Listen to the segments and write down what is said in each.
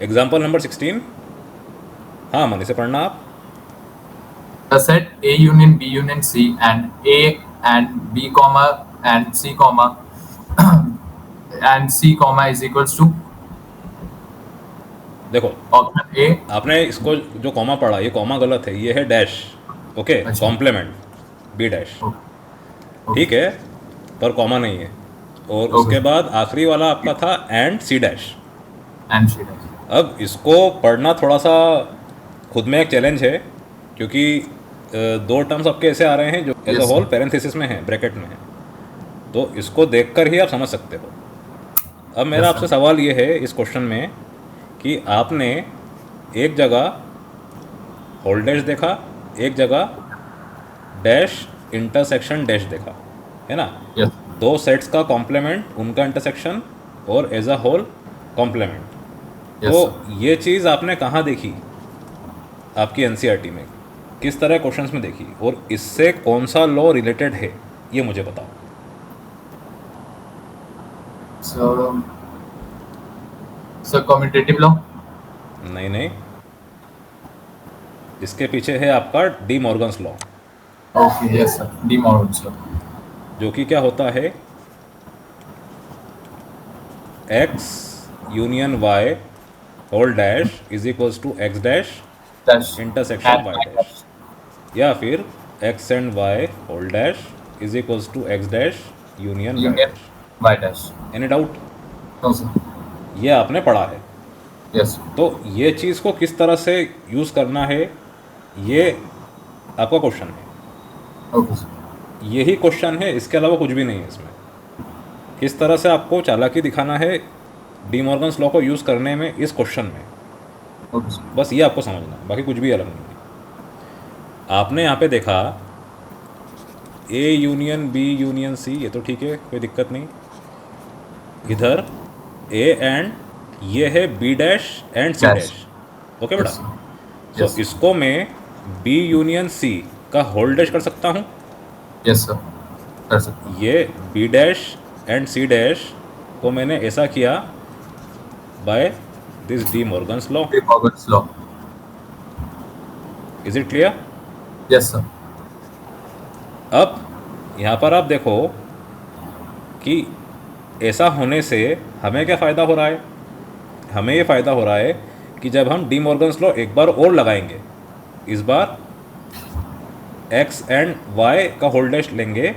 Example number 16। हाँ मन इसे पढ़ना आप। The set A union B union C and A and B comma and C comma and C comma is equals to देखो option A. आपने इसको जो कॉमा पढ़ा ये कॉमा गलत है, ये है डैश। ओके, अच्छा, कॉम्प्लीमेंट बी डैश। ओके, ठीक ओके, है, पर कॉमा नहीं है। और ओके, उसके बाद आखिरी वाला आपका था and C dash. and C dash. अब इसको पढ़ना थोड़ा सा खुद में एक चैलेंज है, क्योंकि दो टर्म्स आपके ऐसे आ रहे हैं जो as a Yes, whole sir. Parenthesis में है, ब्रैकेट में है। तो इसको देखकर ही आप समझ सकते हो। अब मेरा Yes, आपसे sir. सवाल ये है इस क्वेश्चन में कि आपने एक जगह होल डैश देखा, एक जगह डैश इंटरसेक्शन डैश देखा, है ना। Yes, दो सेट्स का कॉम्प्लीमेंट, उनका इंटरसेक्शन और एज अ होल कॉम्प्लीमेंट। तो yes, sir. ये चीज़ आपने कहाँ देखी आपकी एनसीईआरटी में, किस तरह क्वेश्चंस में देखी, और इससे कौन सा लॉ रिलेटेड है ये मुझे बताओ। So, commutative law. नहीं नहीं, इसके पीछे है आपका D Morgan's law, Okay, yes, sir. De Morgan's law. जो कि क्या होता है, X union Y whole dash is equals to X dash Dash intersection and Y Y dash, dash. या फिर X and Y whole dash is equals to X dash union Y Union dash. Y dash. Any doubt? No, sir. ये आपने पढ़ा है। Yes, sir. तो ये चीज़ को किस तरह से यूज़ करना है ये आपका क्वेश्चन है। Okay, sir. यही क्वेश्चन है, इसके अलावा कुछ भी नहीं है इसमें। किस तरह से आपको चालाकी दिखाना है डी मॉर्गन्स लॉ को यूज़ करने में इस क्वेश्चन में, Okay, sir. बस ये आपको समझना है, बाकी कुछ भी अलग नहीं है। आपने यहाँ पे देखा A union B union C, ये तो ठीक है, कोई दिक्कत नहीं। इधर ए एंड ये है B dash and C Dash. Dash. Okay बेटा, Yes, sir. So Yes. इसको मैं बी यूनियन सी का होल डैश कर सकता हूँ। Yes, sir. कर सकता हूँ. ये B dash and C dash को मैंने ऐसा किया by this De Morgan's law. De Morgan's law. Is it clear? Yes, sir. अब यहाँ पर आप देखो कि ऐसा होने से हमें क्या फ़ायदा हो रहा है। हमें ये फ़ायदा हो रहा है कि जब हम डी मॉर्गन्स लॉ एक बार और लगाएंगे, इस बार एक्स एंड वाई का होल डैश लेंगे,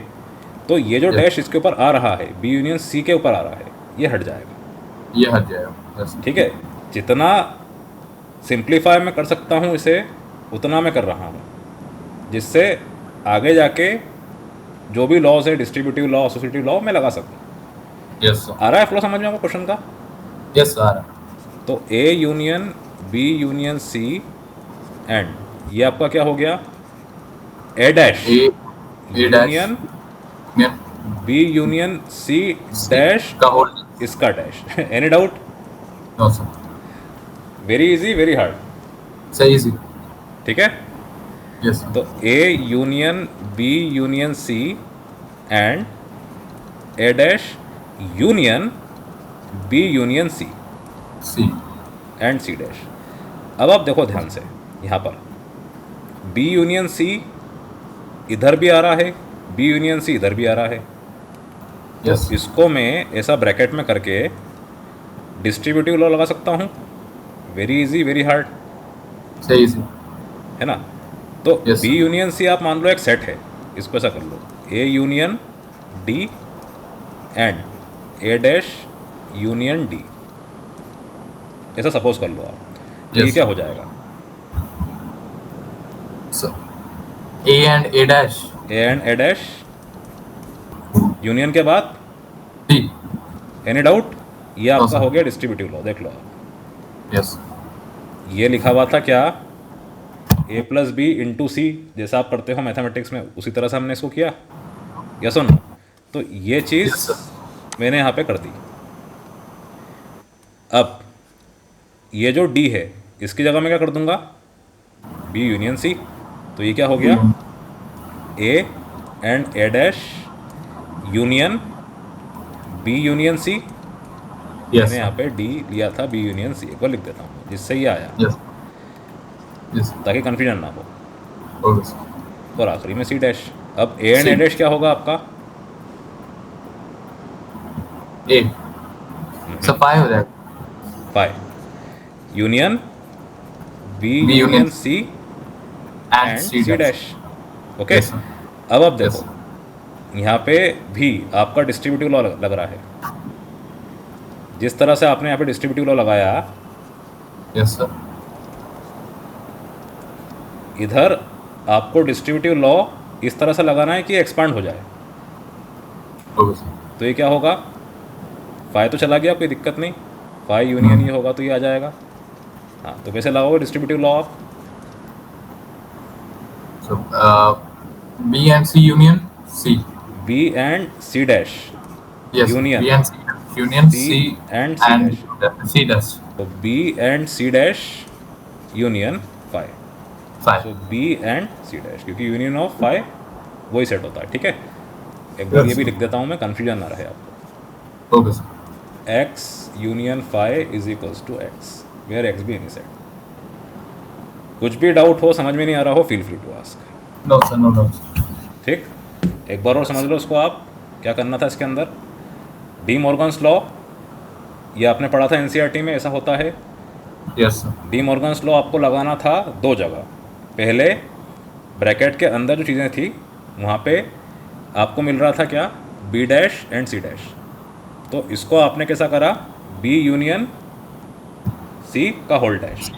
तो ये जो Yes. डैश इसके ऊपर आ रहा है बी यूनियन सी के ऊपर आ रहा है, ये हट जाएगा। ये हट जाएगा. Yes, sir. ठीक है, जितना सिंप्लीफाई मैं कर सकता हूँ इसे उतना मैं कर रहा हूँ, जिससे आगे जाके जो भी लॉज है, डिस्ट्रीब्यूटिव लॉ, एसोसिएटिव लॉ, मैं लगा सकूँ। Yes, sir. आ रहा है फ्लो समझ में आपको क्वेश्चन का? Yes, sir. आ रहा है. तो A union B union C and ये आपका क्या हो गया, A dash A dash. Union Union B union C C dash का होल. इसका dash. Any doubt? No, sir. Very easy very hard. सही easy. ठीक है, Yes, sir. तो A union B union C and A dash union B union C C. And C dash. अब आप देखो ध्यान से, यहाँ पर बी यूनियन सी इधर भी आ रहा है, बी यूनियन सी इधर भी आ रहा है। तो Yes. इसको मैं ऐसा ब्रैकेट में करके डिस्ट्रीब्यूटिव लॉ लगा सकता हूँ। वेरी इजी वेरी हार्ड, सही easy. है ना। तो Yes, B sir. Union C आप मान लो एक सेट है, इसको ऐसा कर लो, A union D and A dash union D, ऐसा सपोज कर लो आप। तो ये Yes. क्या हो जाएगा, So, A and A dash. A and A dash union के बाद D. Any doubt? ये आपका sir. हो गया डिस्ट्रीब्यूटिव लॉ। देख लो आप, Yes. ये लिखा हुआ था क्या, ए प्लस बी इंटू सी, जैसा आप करते हो मैथमेटिक्स में उसी तरह से हमने इसको किया, यस और नो। तो ये चीज़ Yes, sir. मैंने यहाँ पे कर दी। अब ये जो डी है इसकी जगह मैं क्या कर दूंगा, बी यूनियन सी। तो ये क्या हो गया, A and A dash union B union C Yes, मैंने sir. यहाँ पे डी लिया था बी यूनियन सी, एक बार लिख देता हूँ जिससे ये आया, Yes. Yes. ताकि कन्फ्यूजन ना हो। Okay, sir. और आखिरी में सी डैश। अब A and A C. Dash क्या होगा आपका? A. सर फाइव हो जाएगा। Five union B B union union C and and C C dash. Dash. Okay, Yes, sir. अब आप Yes, देखो sir. यहाँ पे भी आपका डिस्ट्रीब्यूटिव लॉ लग रहा है। जिस तरह से आपने यहाँ पे डिस्ट्रीब्यूटिव लॉ लगाया, Yes, sir. इधर आपको डिस्ट्रीब्यूटिव लॉ इस तरह से लगाना है कि एक्सपांड हो जाए। Okay, sir. तो ये क्या होगा? फाइव तो चला गया, कोई दिक्कत नहीं, फाइव यूनियन ये होगा तो ये आ जाएगा। हाँ, तो कैसे लगाओगे डिस्ट्रीब्यूटिव लॉ आप? So, B and C union C. B and C dash Yes. Union. B and C union C C and C and C dash. तो B and C dash union five. Five. So B and C dash, क्योंकि union of five वही set होता है। ठीक है, एक बार Yes, ये भी sir. लिख देता हूँ मैं, कन्फ्यूजन ना रहे आपको। Okay, sir. X union five is equals to X, where X भी एनी सेट। कुछ भी डाउट हो, समझ में नहीं आ रहा हो, feel free to ask. No, sir. No, no. Sir. ठीक, एक बार और समझ लो उसको आप, क्या करना था इसके अंदर। डी मॉर्गन्स लॉ, ये आपने पढ़ा था एनसीईआरटी में, ऐसा होता है। Yes, sir. D Morgan's law आपको लगाना था दो जगह। पहले ब्रैकेट के अंदर जो चीज़ें थी वहाँ पे आपको मिल रहा था क्या? B dash and C dash. तो इसको आपने कैसा करा? बी यूनियन सी का होल डैश।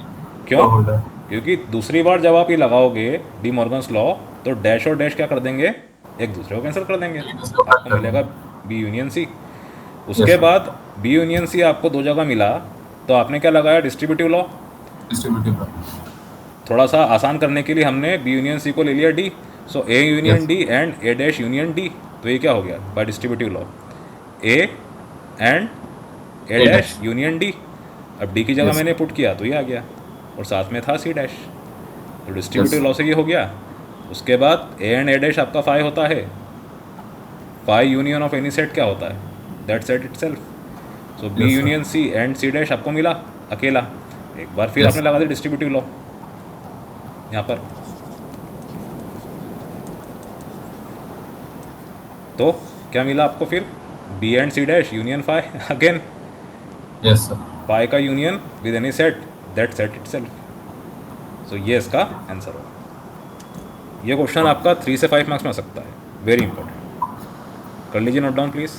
क्यों? Holder. क्योंकि दूसरी बार जब आप ये लगाओगे डी मॉर्गन्स लॉ, तो डैश और डैश क्या कर देंगे? एक दूसरे को कैंसिल कर देंगे, दूसरे को आपको कर मिलेगा बी यूनियन सी। उसके Yes, sir. बाद बी यूनियन सी आपको दो जगह मिला, तो आपने क्या लगाया? Distributive law. Distributive law. थोड़ा सा आसान करने के लिए हमने बी यूनियन सी को ले लिया D. So A union Yes. D and A dash union D. तो ये क्या हो गया bye distributive law? A and A A dash dash. Union D. अब डी की जगह Yes. मैंने पुट किया तो ये आ गया, और साथ में था सी डैश। तो डिस्ट्रीब्यूटिव Yes. लॉ से ये हो गया। उसके बाद ए एंड ए डैश आपका फाइव होता है। Five union of any set क्या होता है? That set itself. So B Yes, sir. Union C and C dash आपको मिला अकेला। एक बार फिर Yes. आपने लगा दिया डिस्ट्रीब्यूटिव लॉ यहाँ पर। तो क्या मिला आपको फिर? B and C dash union five again. Yes, sir. Five का union with any set, that set itself. So ये इसका आंसर होगा। ये क्वेश्चन आपका 3 से 5 मार्क्स में आ सकता है, वेरी इंपॉर्टेंट। कर लीजिए नोट डाउन प्लीज़।